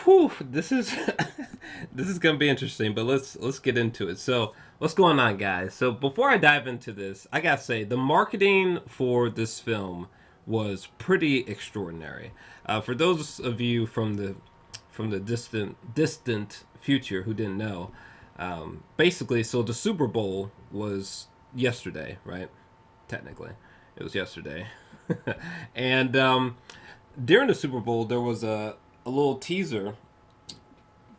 Whew, this is this is gonna be interesting, but let's get into it. So, what's going on, guys? So, before I dive into this, I gotta say the marketing for this film was pretty extraordinary. For those of you from the distant future who didn't know, basically, so the Super Bowl was yesterday, right? Technically, it was yesterday, and during the Super Bowl, there was a little teaser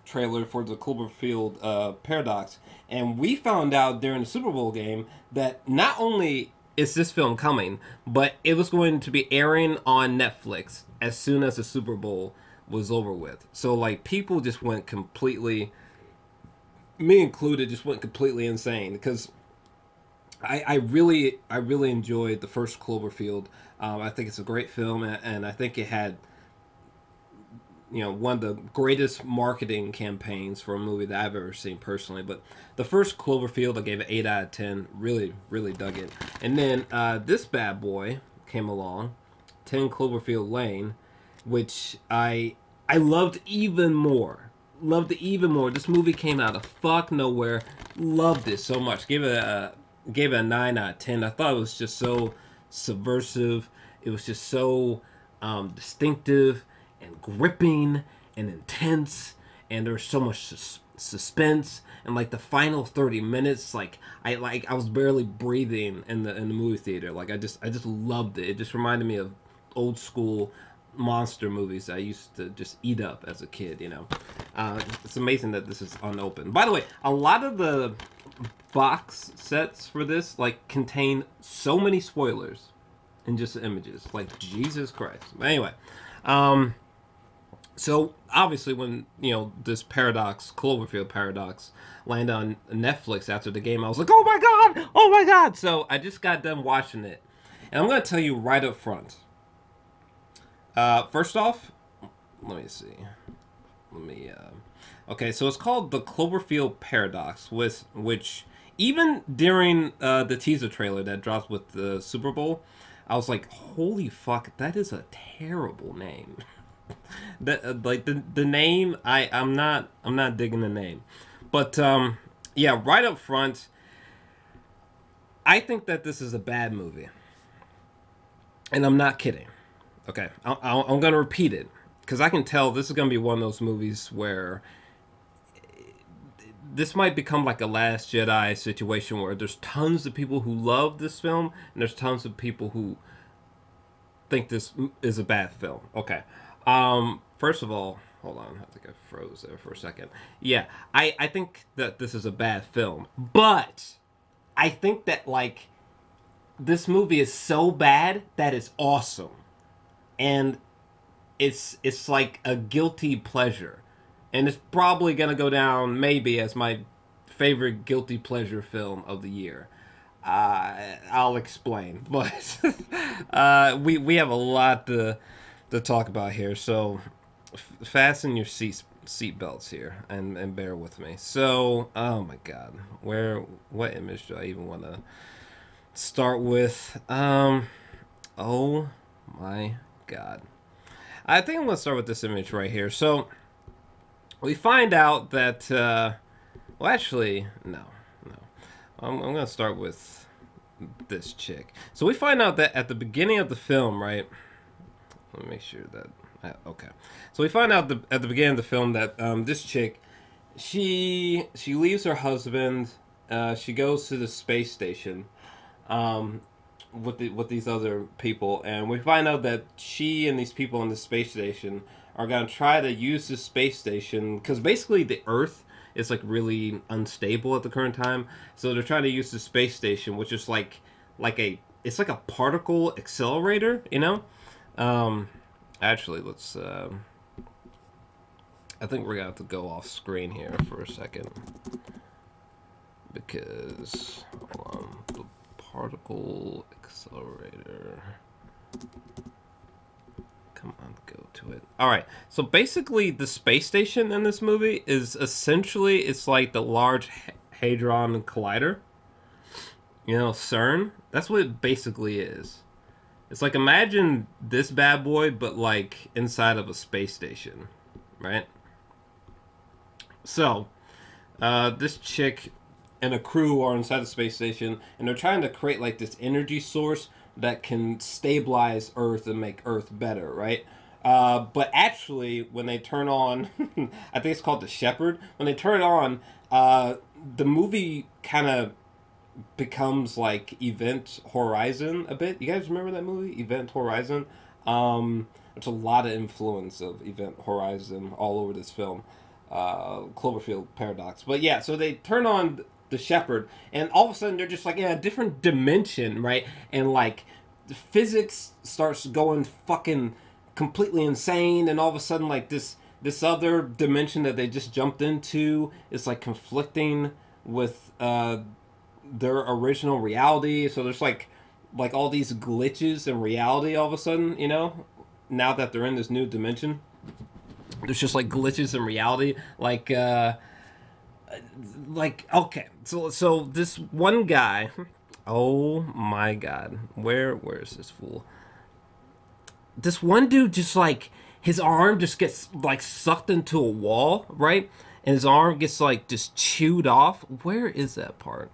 trailer for the Cloverfield Paradox, and we found out during the Super Bowl game that not only is this film coming, but it was going to be airing on Netflix as soon as the Super Bowl was over with. So like people just went completely, me included, just went completely insane because I really enjoyed the first Cloverfield. I think it's a great film, and I think it had one of the greatest marketing campaigns for a movie that I've ever seen personally. But the first Cloverfield, I gave it 8 out of 10. Really dug it. And then this bad boy came along, 10 Cloverfield Lane, which I loved even more. Loved it even more. This movie came out of fuck nowhere. Loved it so much. Gave it a 9 out of 10. I thought it was just so subversive. It was just so distinctive and gripping and intense, and there's so much suspense, and like the final 30 minutes, I was barely breathing in the movie theater. Like I just loved it. It just reminded me of old school monster movies I used to just eat up as a kid. It's amazing that this is unopened. By the way, a lot of the box sets for this contain so many spoilers in just the images. Like Jesus Christ. Anyway, so obviously when this Cloverfield Paradox landed on Netflix after the game, I was like, oh my god. So I just got done watching it, and I'm gonna tell you right up front. First off, let me see. Okay, so it's called the Cloverfield Paradox, which even during the teaser trailer that dropped with the Super Bowl, I was like, holy fuck, that is a terrible name. The name, I'm not digging the name. But yeah, right up front, I think that this is a bad movie. And I'm not kidding. Okay, I'm going to repeat it, because I can tell this is going to be one of those movies where this might become like a Last Jedi situation where there's tons of people who love this film, and there's tons of people who think this is a bad film. Okay. First of all, hold on. I think I froze there for a second. Yeah, I think that this is a bad film, but I think that this movie is so bad that it's awesome. And it's like a guilty pleasure. And it's probably going to go down maybe as my favorite guilty pleasure film of the year. I'll explain. But we have a lot to talk about here. So fasten your seat belts here and bear with me. So, oh my god. What image do I even want to start with? Oh my god. I think I'm going to start with this image right here. So, we find out that, well, actually, no. I'm going to start with this chick. So, we find out that at the beginning of the film, right? Let me make sure that, okay. So, we find out at the beginning of the film that this chick, she leaves her husband, she goes to the space station, with these other people, and we find out that she and these people on the space station are going to try to use this space station because basically the Earth is really unstable at the current time, so they're trying to use the space station, which is it's like a particle accelerator, actually, let's I think we're gonna have to go off screen here for a second because hold on, the particle accelerator. Come on, go to it. Alright, so basically the space station in this movie is essentially, it's like the Large Hadron Collider. CERN. That's what it basically is. It's like, imagine this bad boy, but inside of a space station, right? So, this chick and a crew are inside the space station, and they're trying to create like this energy source that can stabilize Earth and make Earth better, right? But actually, when they turn on, I think it's called the Shepherd. When they turn it on, the movie kind of becomes like Event Horizon a bit. You guys remember that movie, Event Horizon? There's a lot of influence of Event Horizon all over this film, Cloverfield Paradox. But yeah, so they turn on the Shepherd, and all of a sudden they're just like in a different dimension, right? And like the physics starts going fucking completely insane, and all of a sudden like this other dimension that they just jumped into is like conflicting with their original reality. So there's like all these glitches in reality all of a sudden, you know, now that they're in this new dimension. There's just like glitches in reality, like okay, so this one guy, oh my god, where's this fool? This one dude just like his arm just gets like sucked into a wall, right? And his arm gets like just chewed off. Where is that part?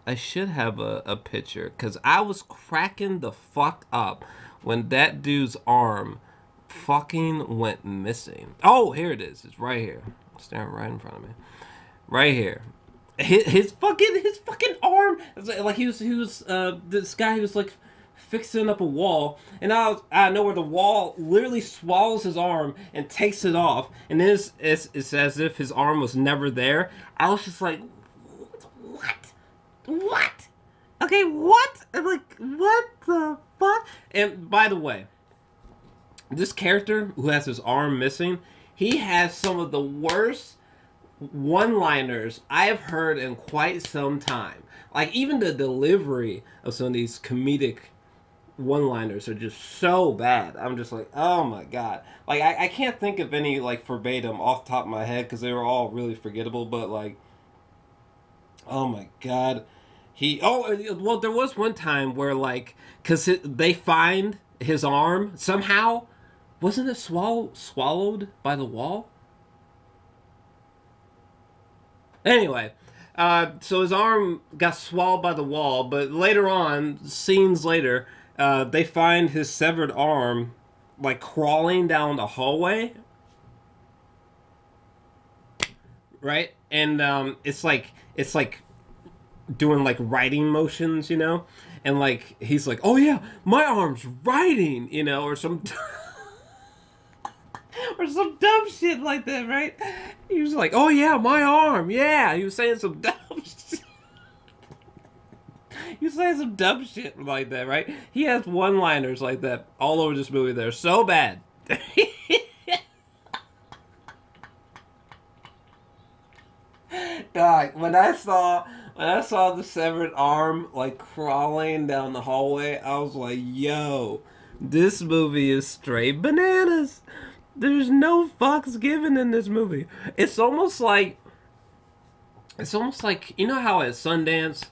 I should have a picture, because I was cracking the fuck up when that dude's arm fucking went missing. Oh, here it is. It's right here. It's staring right in front of me. Right here. His fucking arm. Like he was this guy who was like fixing up a wall, and out of nowhere the wall literally swallows his arm and takes it off, and then it's as if his arm was never there. I was just like, what? Okay, what? I'm like, what the fuck? And by the way, this character who has his arm missing, he has some of the worst one-liners I have heard in quite some time. Like, even the delivery of some of these comedic one-liners are just so bad. I'm just like, oh my god. Like, I can't think of any, like, verbatim off the top of my head, because they were all really forgettable, but, like, oh my god. Well, there was one time where, like, because they find his arm somehow. Wasn't it swallowed by the wall? Anyway, so his arm got swallowed by the wall, but later on, scenes later, they find his severed arm, like, crawling down the hallway. Right? And it's like doing like writing motions, you know, and like he's like, oh yeah, my arm's writing, you know, or some or some dumb shit like that, right? He was like, oh yeah, my arm, yeah. He was saying some dumb shit. He was saying some dumb shit like that, right? He has one-liners like that all over this movie. They're so bad. God, when I saw the severed arm like crawling down the hallway, I was like, yo, this movie is straight bananas. There's no fucks given in this movie. It's almost like you know how at Sundance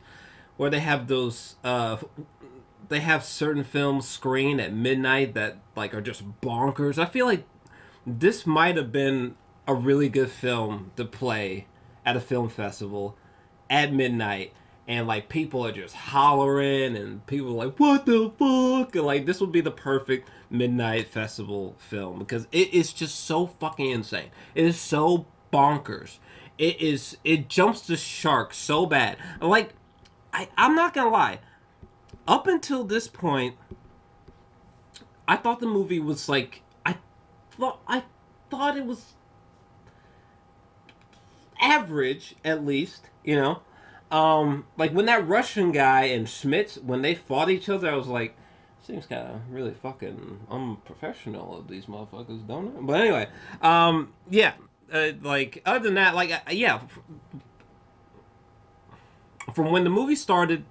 where they have those they have certain films screened at midnight that like are just bonkers. I feel like this might have been a really good film to play at a film festival at midnight, and like people are just hollering and people are like, what the fuck? And like this would be the perfect midnight festival film, because it is just so fucking insane. It is so bonkers. It jumps the shark so bad. Like, I'm not gonna lie, up until this point I thought the movie was like, I thought it was average, at least, you know. Like when that Russian guy and Schmitz, when they fought each other, I was like, seems kind of really fucking unprofessional of these motherfuckers, don't it? But anyway, yeah, like other than that, like yeah, from when the movie started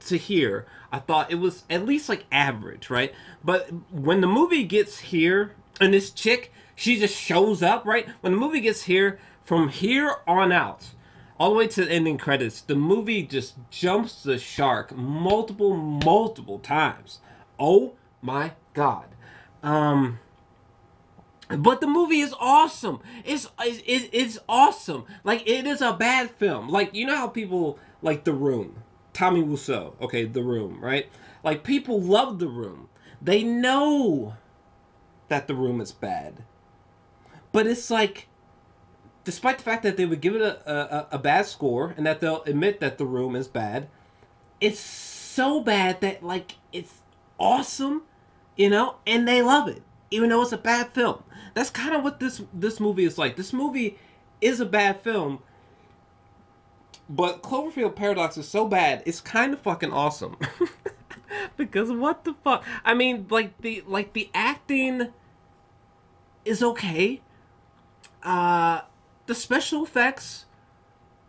to here, I thought it was at least like average, right? But when the movie gets here, and this chick, she just shows up, right? When the movie gets here, from here on out, all the way to the ending credits, the movie just jumps the shark multiple times. Oh my god. But the movie is awesome. It's awesome. Like, it is a bad film. Like, you know how people like The Room, Tommy Wiseau. Okay, The Room, right? Like, people love The Room. They know that The Room is bad, but it's like, despite the fact that they would give it a bad score and that they'll admit that The Room is bad, it's so bad that, like, it's awesome, you know, and they love it, even though it's a bad film. That's kind of what this movie is like. This movie is a bad film, but Cloverfield Paradox is so bad, it's kind of fucking awesome. Because what the fuck? I mean, the acting is okay. The special effects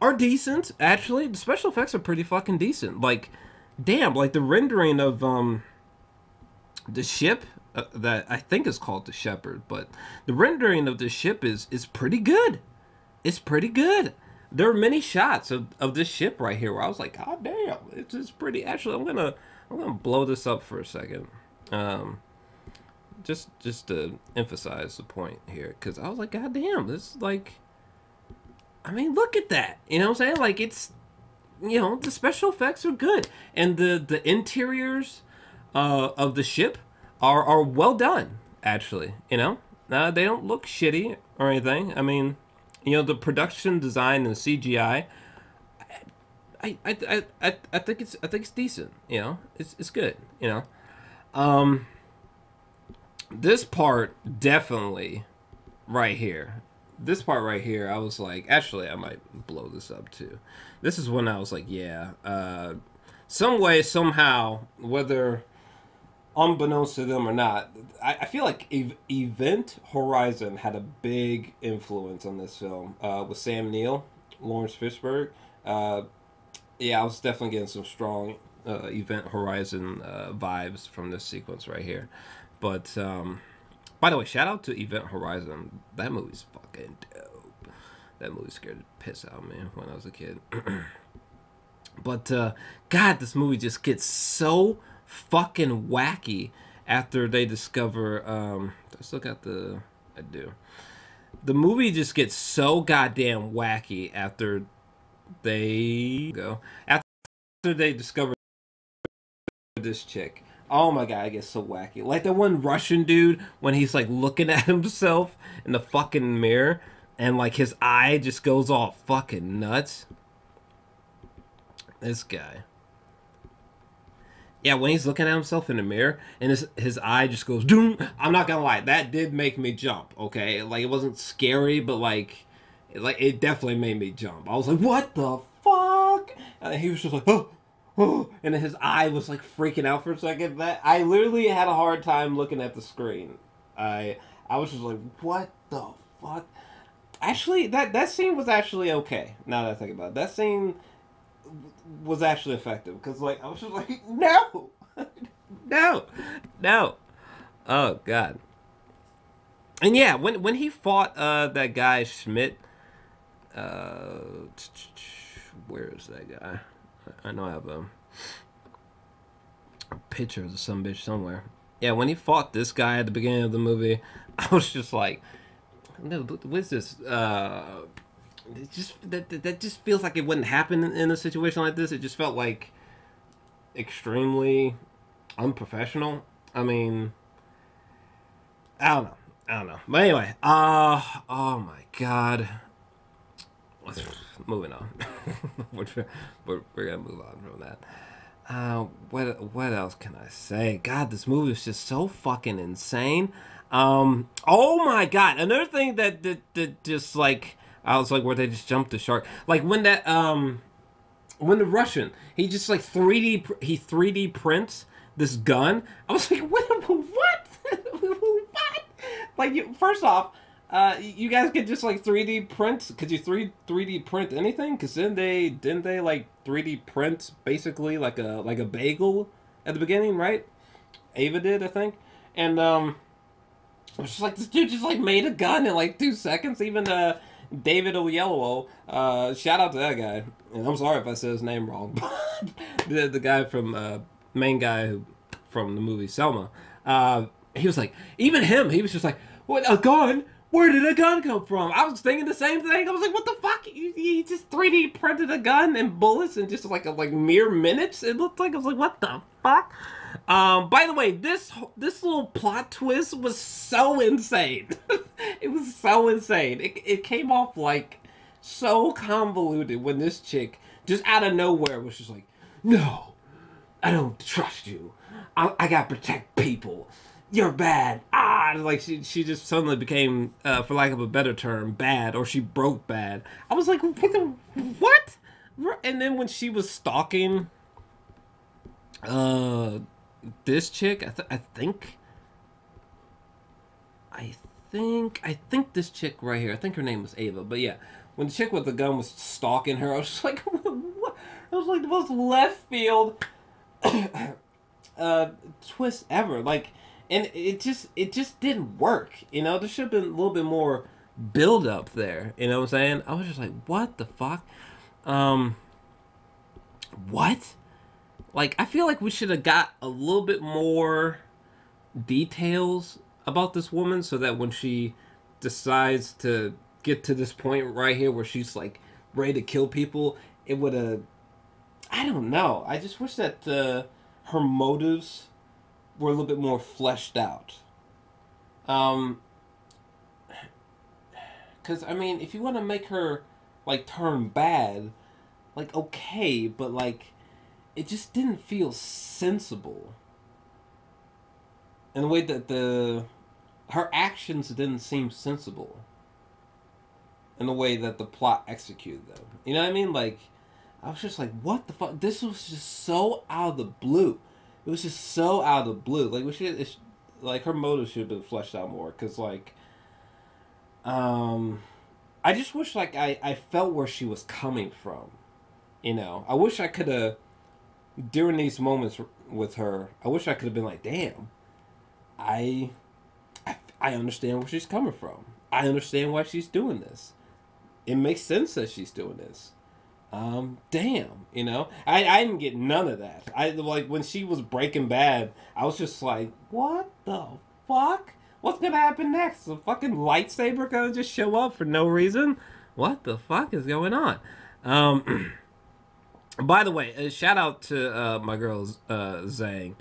are decent, actually. The special effects are pretty fucking decent. Like, damn, like the rendering of the ship that I think is called the Shepherd, but the rendering of the ship is pretty good. It's pretty good. There are many shots of this ship right here where I was like, God damn, it's pretty. Actually, I'm gonna blow this up for a second. Just to emphasize the point here, because I was like, God damn, this is like, I mean, look at that. You know what I'm saying? Like, it's, you know, the special effects are good, and the interiors of the ship are well done, actually. You know, they don't look shitty or anything. I mean, you know, the production design and CGI, I think it's decent. You know, it's good. You know, this part definitely right here. This part right here, I was like, actually, I might blow this up too. This is when I was like, yeah, some way, somehow, whether unbeknownst to them or not, I feel like Event Horizon had a big influence on this film with Sam Neill, Lawrence Fishburne. Yeah, I was definitely getting some strong Event Horizon vibes from this sequence right here. But by the way, shout out to Event Horizon. That movie's fucking dope. That movie scared the piss out of me when I was a kid. But God, this movie just gets so fucking wacky after they discover. I still got the. I do. The movie just gets so goddamn wacky after they go. After they discover this chick. Oh my god, I get so wacky. Like that one Russian dude when he's like looking at himself in the fucking mirror and like his eye just goes all fucking nuts. This guy. Yeah, when he's looking at himself in the mirror and his eye just goes doom. I'm not gonna lie, that did make me jump, okay? Like it wasn't scary, but like it definitely made me jump. I was like, what the fuck? And he was just like, oh. And his eye was like freaking out for a second. That I literally had a hard time looking at the screen. I was just like, what the fuck? Actually, that scene was actually okay. Now that I think about it, that scene was actually effective because like I was just like, no, no. Oh god. And yeah, when he fought that guy Schmidt, where is that guy? I know I have a picture of some bitch somewhere. Yeah, when he fought this guy at the beginning of the movie, I was just like, what's this? It just that just feels like it wouldn't happen in a situation like this. It just felt like extremely unprofessional. I mean, I don't know. But anyway, oh my god. Moving on. we're gonna move on from that. What else can I say? God, this movie is just so fucking insane. Oh my god! Another thing that just like I was like, where they just jumped the shark. Like when that when the Russian he just like 3D prints this gun. I was like, what? What? Like first off. You guys could just like 3D print. Could you 3D print anything? Cause didn't they like 3D print basically like a bagel at the beginning, right? Ava did, I think, and it was just like this dude just like made a gun in like 2 seconds. Even David Oyelowo, shout out to that guy. And I'm sorry if I said his name wrong, but the guy from main guy from the movie Selma, he was like, even him, he was just like, What, a gun? Where did a gun come from? I was thinking the same thing. I was like, what the fuck? You just 3D printed a gun and bullets in just like mere minutes? It looked like. I was like, what the fuck? By the way, this little plot twist was so insane. It was so insane. It came off like so convoluted when this chick just out of nowhere was just like, no, I don't trust you. I gotta protect people. You're bad. Like she just suddenly became, for lack of a better term, bad, or she broke bad. I was like, what? And then when she was stalking, this chick, I think this chick right here. I think her name was Ava. But yeah, when the chick with the gun was stalking her, I was just like, what? It was like the most left field twist ever. Like. And it just didn't work, you know. There should have been a little bit more build up there, you know what I'm saying? I was just like, what the fuck? What? Like, I feel like we should have got a little bit more details about this woman, so that when she decides to get to this point right here where she's like ready to kill people, it would have. I don't know. I just wish that her motives were a little bit more fleshed out. Because, I mean, if you want to make her, like, turn bad, like, okay, but, like, it just didn't feel sensible. In the way that her actions didn't seem sensible. In the way that the plot executed them. You know what I mean? Like, I was just like, what the fuck? This was just so out of the blue. It was just so out of the blue. Like, like, her motives should have been fleshed out more. Because, like, I just wish, like, I felt where she was coming from. You know? I wish I could have, during these moments with her, I wish I could have been like, damn, I understand where she's coming from. I understand why she's doing this. It makes sense that she's doing this. Damn, you know, I didn't get none of that. Like, when she was Breaking Bad, I was just like, what the fuck? What's gonna happen next? The fucking lightsaber gonna just show up for no reason? What the fuck is going on? By the way, shout out to my girl Zhang,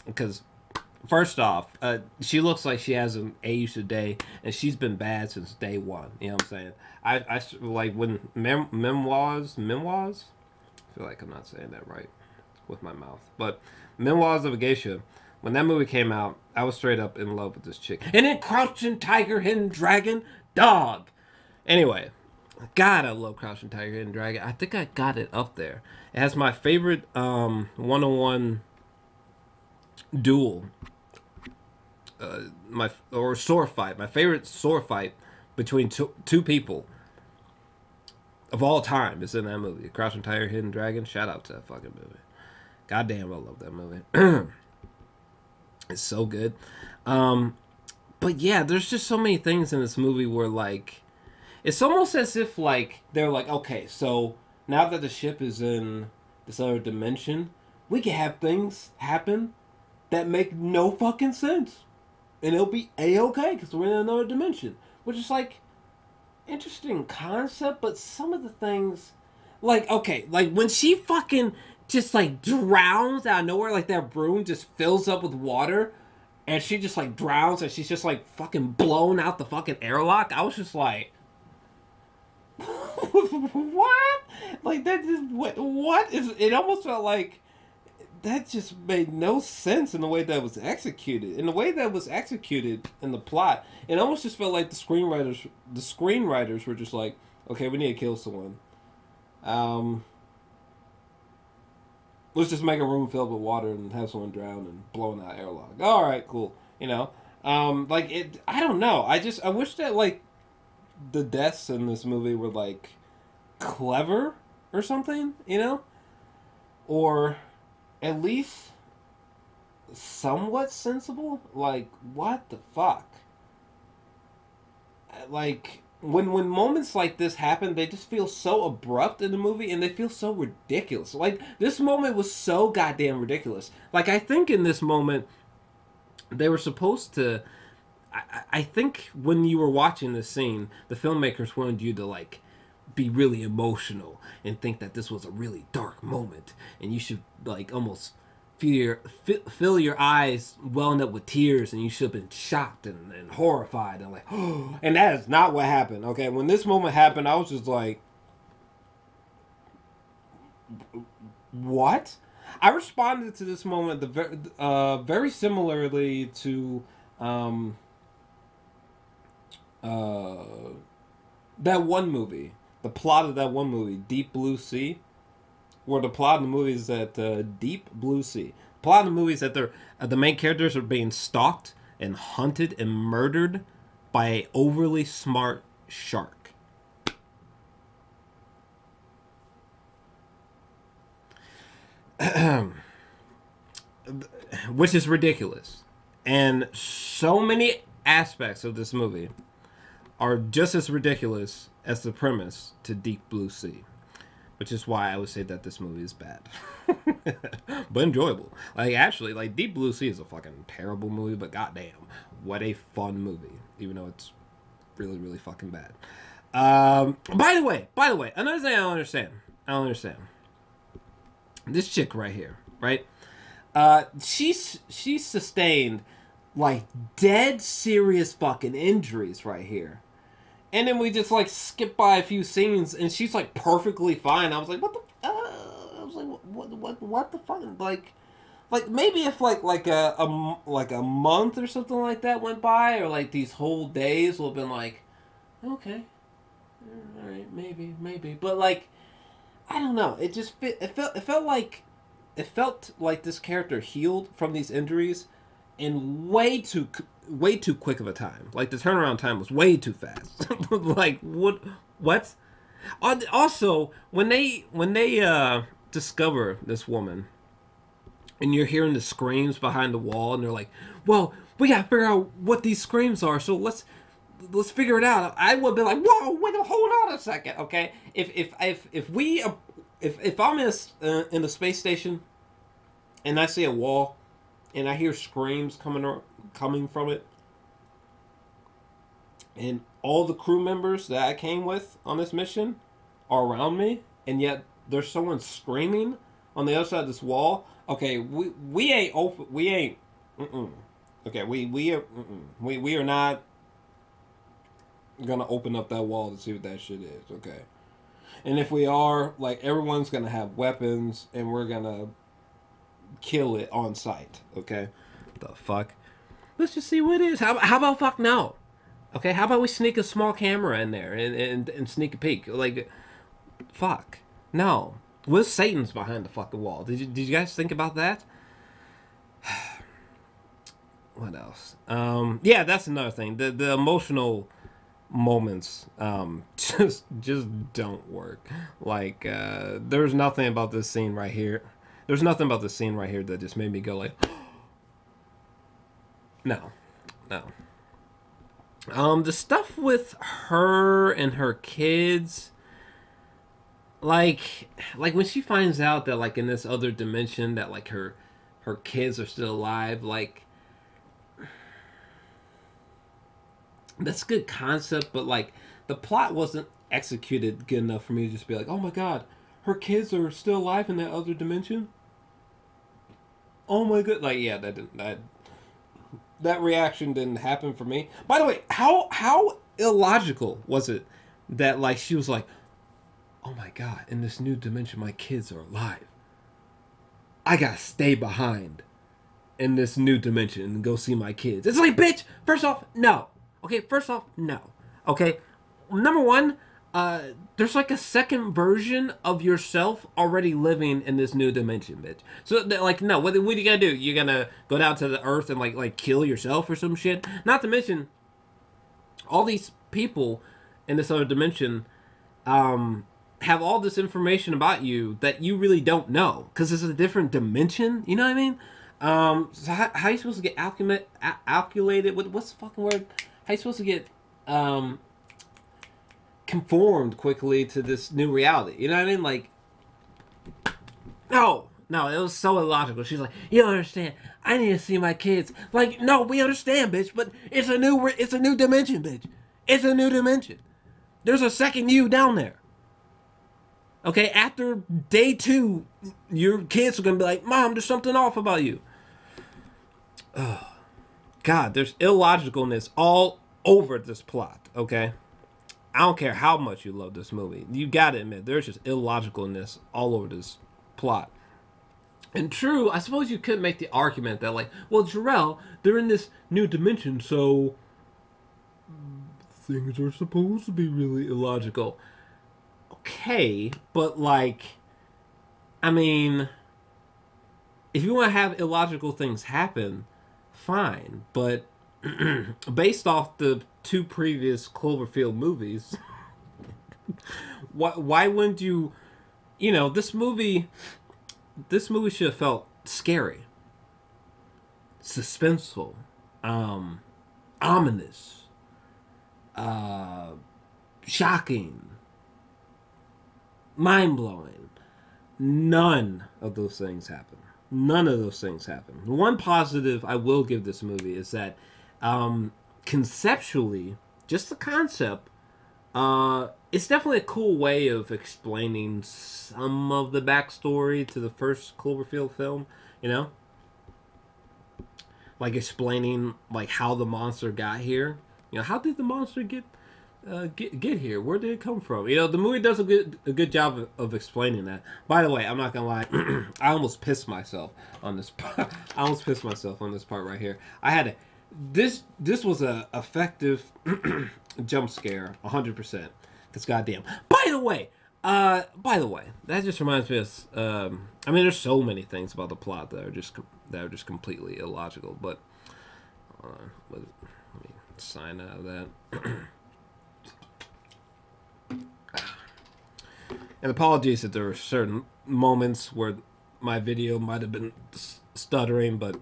because first off, she looks like she hasn't aged a day, and she's been bad since day one. You know what I'm saying? I like when memoirs. I feel like I'm not saying that right with my mouth, but Memoirs of a Geisha. When that movie came out, I was straight up in love with this chick. And then Crouching Tiger, Hidden Dragon, dog. Anyway, God, I love Crouching Tiger, Hidden Dragon. I think I got it up there. It has my favorite one-on-one duel. Sword fight. My favorite sword fight between two people of all time is in that movie. Crouching Tiger, Hidden Dragon. Shout out to that fucking movie. Goddamn, I love that movie. It's so good. But yeah, there's just so many things in this movie where, like, it's almost as if, like, they're like, okay, so now that the ship is in this other dimension, we can have things happen that make no fucking sense. And it'll be A-okay because we're in another dimension. Which is, like, interesting concept, but some of the things, like, okay, like, when she fucking just, like, drowns out of nowhere, like, that broom just fills up with water, and she just, like, drowns, and she's just, like, fucking blown out the fucking airlock, I was just like, what? Like, that just, what is, it almost felt like, that just made no sense in the way that was executed. In the way that was executed in the plot, it almost just felt like the screenwriters were just like, okay, we need to kill someone. Let's just make a room filled with water and have someone drown and blow in that airlock. All right, cool. You know, like, it. I don't know. I wish that, like, the deaths in this movie were, like, clever or something. You know, or at least somewhat sensible. Like, what the fuck? Like, when moments like this happen, they just feel so abrupt in the movie, and they feel so ridiculous. Like, this moment was so goddamn ridiculous. Like, I think in this moment, they were supposed to, I think when you were watching this scene, the filmmakers wanted you to like be really emotional and think that this was a really dark moment, and you should like almost fill your eyes welling up with tears, and you should have been shocked and horrified and like, oh, and that is not what happened. Okay, when this moment happened, I was just like, what? I responded to this moment very similarly to that one movie, the plot of that one movie, Deep Blue Sea, where the plot of the movie is that Deep Blue Sea. The plot of the movie is that the main characters are being stalked and hunted and murdered by a overly smart shark. Which is ridiculous. And so many aspects of this movie are just as ridiculous as the premise to Deep Blue Sea. Which is why I would say that this movie is bad. But enjoyable. Like, actually, like, Deep Blue Sea is a fucking terrible movie, but goddamn, what a fun movie. Even though it's really, really fucking bad. By the way, another thing I don't understand. This chick right here, right? She's sustained like dead serious fucking injuries right here, and then we just like skip by a few scenes, and she's like perfectly fine. I was like, what the? I was like, what the fuck? Like maybe if like a month or something like that went by, or like these whole days would have been like, okay, all right, maybe, but like. I don't know. It just it felt like this character healed from these injuries in way too quick of a time. Like the turnaround time was way too fast. Like what? Also, when they discover this woman, and you're hearing the screams behind the wall, and they're like, "Well, we gotta figure out what these screams are. So let's figure it out." I would be like, "Whoa, wait, hold on a second, okay? If I'm in a space station, and I see a wall, and I hear screams coming from it, and all the crew members that I came with on this mission are around me, and yet there's someone screaming on the other side of this wall. Okay, we ain't open. We ain't. Okay, we are not gonna open up that wall to see what that shit is, okay? And if we are, like, everyone's gonna have weapons, and we're gonna kill it on sight, okay? The fuck? Let's just see what it is. How about fuck no? Okay, how about we sneak a small camera in there and sneak a peek? Like, fuck. No. What Satan's behind the fucking wall? Did you guys think about that? What else? Yeah, that's another thing. The emotional moments just don't work. Like there's nothing about this scene right here. There's nothing about this scene right here that just made me go like, no. The stuff with her and her kids, like when she finds out that like in this other dimension that like her kids are still alive, like that's a good concept, but like the plot wasn't executed good enough for me to just be like, oh my god, her kids are still alive in that other dimension. Oh my god, like yeah, that reaction didn't happen for me. By the way, how illogical was it that like she was like, oh my god, in this new dimension my kids are alive. I gotta stay behind in this new dimension and go see my kids. It's like, bitch, first off, no. Okay, first off, no. Okay, number one, there's like a second version of yourself already living in this new dimension, bitch. So, like, no, what are you gonna do? You're gonna go down to the earth and, like kill yourself or some shit? Not to mention, all these people in this other dimension have all this information about you that you really don't know. Because it's a different dimension, you know what I mean? So how are you supposed to get calculated? What's the fucking word? How are you supposed to get conformed quickly to this new reality? You know what I mean? Like, no, it was so illogical. She's like, you don't understand. I need to see my kids. Like, no, we understand, bitch, but it's a new dimension, bitch. It's a new dimension. There's a second you down there. Okay, after day 2, your kids are gonna be like, Mom, there's something off about you. Oh, God, there's illogicalness all over this plot, okay? I don't care how much you love this movie. You gotta admit, there's just illogicalness all over this plot. And true, I suppose you could make the argument that, like, well, Jor-El, they're in this new dimension, so things are supposed to be really illogical. Okay, but, like, I mean, if you want to have illogical things happen, fine. But based off the 2 previous Cloverfield movies, why wouldn't you, this movie should have felt scary, suspenseful, ominous, shocking, mind-blowing. None of those things happen. None of those things happen. One positive I will give this movie is that conceptually, just the concept, it's definitely a cool way of explaining some of the backstory to the first Cloverfield film, like explaining like how the monster got here. How did the monster get here? Where did it come from? The movie does a good job of explaining that. By the way, I'm not gonna lie, I almost pissed myself on this part. I almost pissed myself on this part right here. I had to. This was a effective jump scare, 100%. Because goddamn. By the way, that just reminds me of. I mean, there's so many things about the plot that are just completely illogical. But let me sign out of that. And apologies if there were certain moments where my video might have been stuttering, but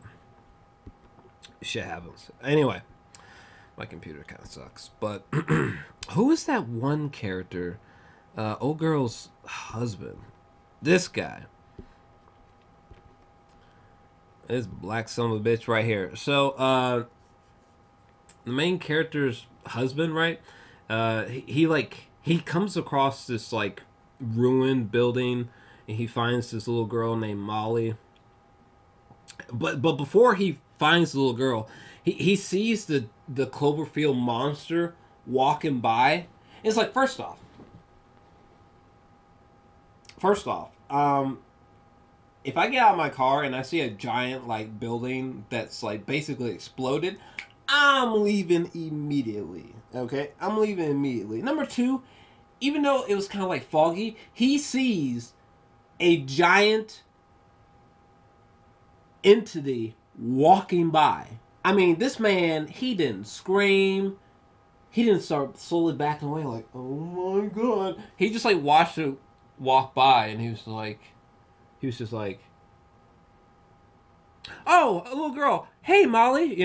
shit happens. Anyway, my computer kind of sucks. But who is that one character? Old girl's husband. This guy. This black son of a bitch right here. So, the main character's husband, right? He comes across this, like, ruined building, and he finds this little girl named Molly. But before he finds the little girl, he sees the Cloverfield monster walking by. It's like, first off, if I get out of my car and I see a giant like building that's like basically exploded, I'm leaving immediately. Okay, I'm leaving immediately. Number 2, even though it was kind of like foggy, he sees a giant entity walking by. I mean, this man, he didn't scream. He didn't start slowly backing away like, oh my God. He just like watched it walk by, and he was just like, oh, a little girl. Hey, Molly.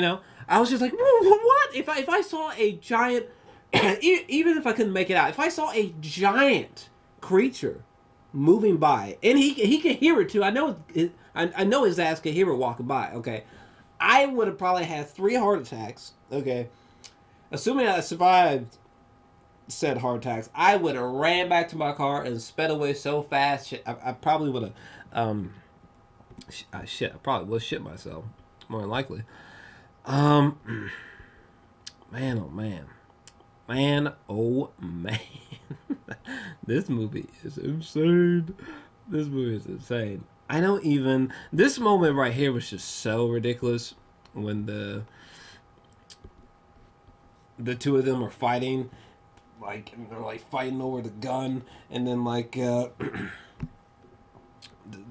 I was just like, what? If I saw a giant, even if I couldn't make it out, if I saw a giant creature moving by, and he can hear it too. I know his ass can hear it walking by. Okay, I would have probably had 3 heart attacks. Okay, assuming I survived said heart attacks, I would have ran back to my car and sped away so fast. I probably would have. I probably would have shit myself, more than likely. Man, oh man. Man, oh man. This movie is insane. This movie is insane. I don't even... This moment right here was just so ridiculous when the 2 of them are fighting. Like, and they're like fighting over the gun. And then like...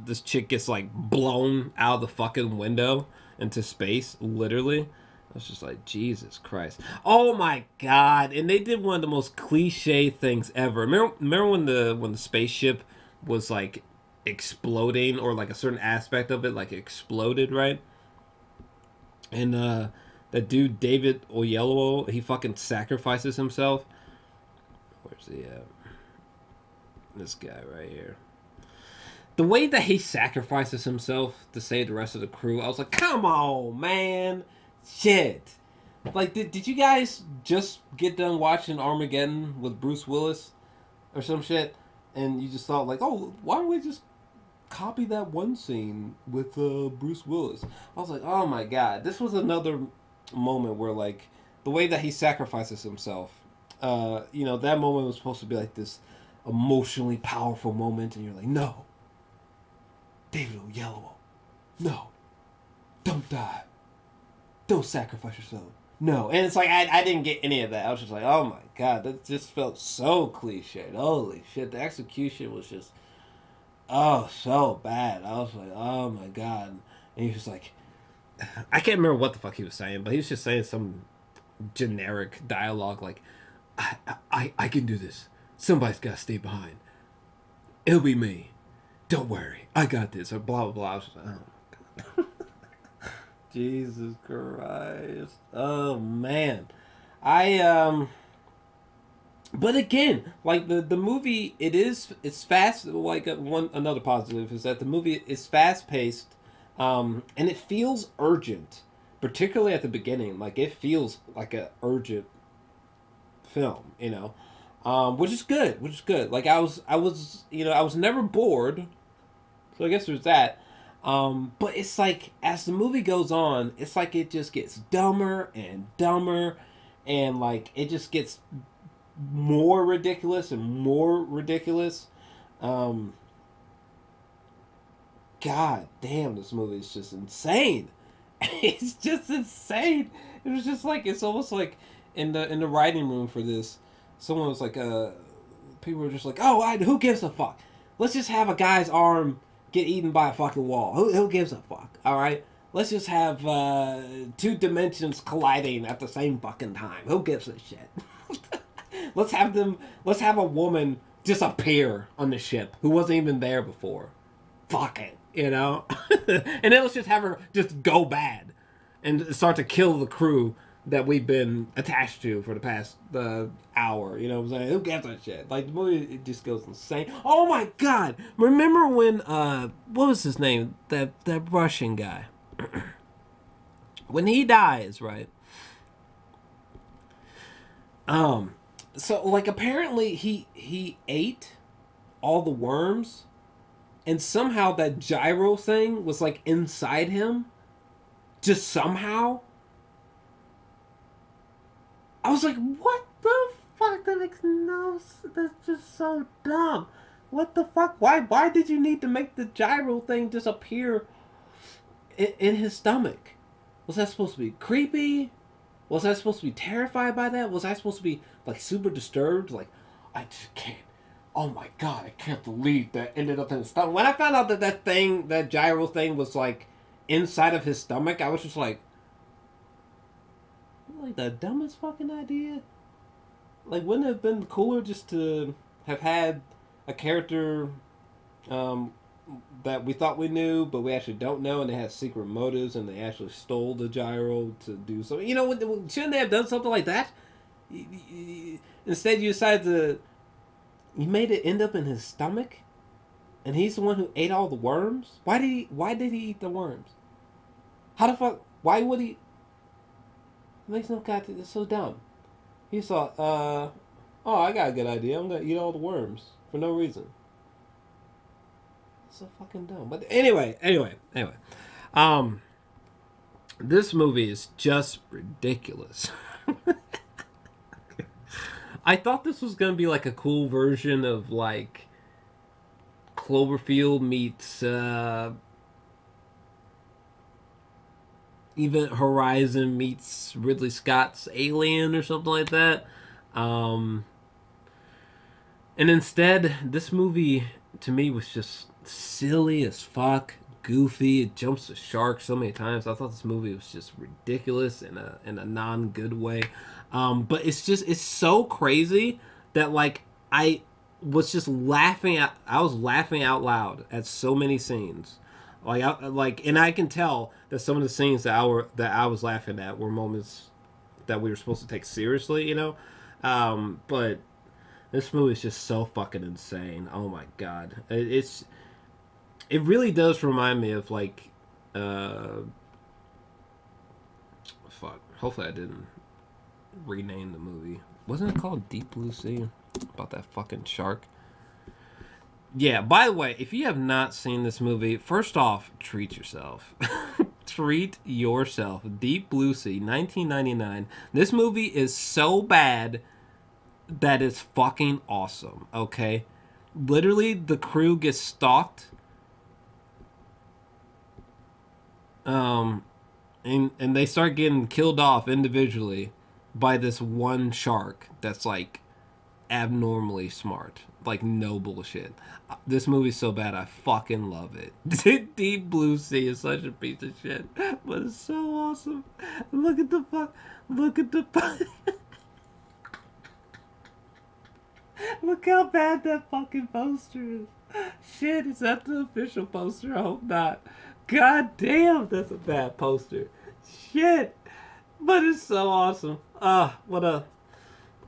this chick gets like blown out of the fucking window into space, literally. I was just like, Jesus Christ. Oh my God. And they did one of the most cliche things ever. Remember when the spaceship was like exploding, or like a certain aspect of it like exploded, right? And that dude David Oyelowo, he fucking sacrifices himself. Where's the this guy right here? the way that he sacrifices himself to save the rest of the crew, I was like, come on, man. Shit. Like, did you guys just get done watching Armageddon with Bruce Willis or some shit? And you just thought, like, oh, why don't we just copy that one scene with Bruce Willis? I was like, oh my god. This was another moment where, like, the way that he sacrifices himself, you know, that moment was supposed to be like this emotionally powerful moment, and you're like, no. David Oyelowo, no. Don't die. Don't sacrifice yourself. No. And it's like, I didn't get any of that. I was just like, oh my god, that just felt so cliched. Holy shit, the execution was just, oh, so bad. I was like, oh my god. And he was like, I can't remember what the fuck he was saying, but he was just saying some generic dialogue like, I can do this. Somebody's got to stay behind. It'll be me. Don't worry. I got this. Or blah, blah, blah. I was just like, oh my god. Jesus Christ. Oh, man. But again, like the movie, it's fast. Like another positive is that the movie is fast paced, and it feels urgent, particularly at the beginning. Like it feels like a urgent film, you know, which is good. Like I was, you know, I was never bored, so I guess there's that. But it's like as the movie goes on, it's like it just gets dumber and dumber, and like it just gets more ridiculous and more ridiculous. God damn, this movie is just insane. It's just insane. It was just like, it's almost like in the writing room for this, someone was like, people were just like, oh, who gives a fuck? Let's just have a guy's arm get eaten by a fucking wall. Who gives a fuck? All right, let's just have two dimensions colliding at the same fucking time. Who gives a shit? Let's have a woman disappear on the ship who wasn't even there before. Fuck it, you know? And then let's just have her just go bad and start to kill the crew that we've been attached to for the past hour. You know what I'm saying? Who gives a shit? Like, the movie, it just goes insane. Oh my god! Remember when, what was his name? That Russian guy. When he dies, right? So, like, apparently he ate all the worms, and somehow that gyro thing was, like, inside him. Just somehow. I was like, what the fuck? That makes no sense. That's just so dumb. What the fuck? Why did you need to make the gyro thing disappear in his stomach? Was that supposed to be creepy? Was I supposed to be terrified by that? Was I supposed to be, like, super disturbed? Like, I just can't. Oh my god, I can't believe that ended up in his stomach. When I found out that gyro thing was, like, inside of his stomach, I was just like the dumbest fucking idea. Like, wouldn't it have been cooler just to have had a character that we thought we knew, but we actually don't know, and they had secret motives, and they actually stole the gyro to do something. You know, shouldn't they have done something like that? Instead, you decided to... You made it end up in his stomach, and he's the one who ate all the worms? Why did he eat the worms? How the fuck... Why would he... It makes no goddamn... It's so dumb. He thought, oh, I got a good idea. I'm gonna eat all the worms for no reason. So fucking dumb. But anyway. This movie is just ridiculous. I thought this was gonna be like a cool version of like Cloverfield meets Event Horizon meets Ridley Scott's Alien or something like that. And instead, this movie to me was just silly as fuck, goofy. It jumps the shark so many times. I thought this movie was just ridiculous in a non-good way. But it's so crazy that like I was just laughing I was laughing out loud at so many scenes. And I can tell that some of the scenes that I was laughing at were moments that we were supposed to take seriously, you know. But this movie is just so fucking insane. Oh my god, it's It really does remind me of like, uh, fuck. Hopefully I didn't rename the movie. Wasn't it called Deep Blue Sea? About that fucking shark. Yeah, by the way, if you have not seen this movie, first off, treat yourself. Treat yourself. Deep Blue Sea, 1999. This movie is so bad that it's fucking awesome, okay? Literally, the crew gets stalked. And they start getting killed off individually by this one shark that's like abnormally smart. Like, no bullshit. This movie's so bad, I fucking love it. Deep Blue Sea is such a piece of shit, but it's so awesome. Look at the fuck. Look at the fuck. Look how bad that fucking poster is. Shit, is that the official poster? I hope not. God damn, that's a bad poster. Shit. But it's so awesome. What a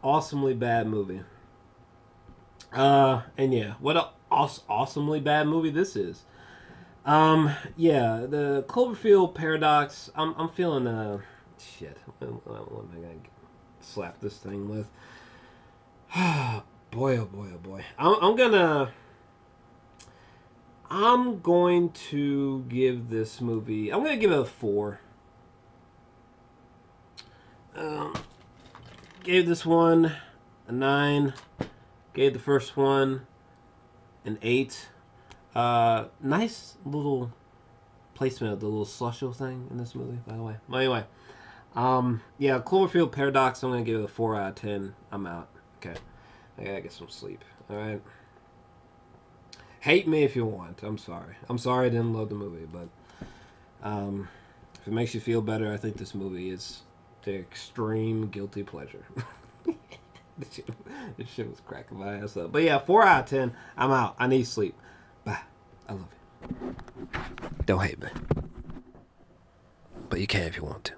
awesomely bad movie. And yeah, what a awesomely bad movie this is. Yeah, the Cloverfield Paradox. I'm feeling shit. What am I gonna slap this thing with? Boy, oh boy, oh boy. I'm going to give this movie. I'm gonna give it a 4. Gave this one a 9. Gave the first one an 8. Nice little placement of the little slushel thing in this movie, by the way. Well, anyway, yeah, Cloverfield Paradox. I'm gonna give it a 4 out of 10. I'm out. Okay, I gotta get some sleep. All right. Hate me if you want. I'm sorry. I'm sorry I didn't love the movie, but if it makes you feel better, I think this movie is the extreme guilty pleasure. This shit was cracking my ass up. But yeah, 4 out of 10. I'm out. I need sleep. Bye. I love you. Don't hate me. But you can if you want to.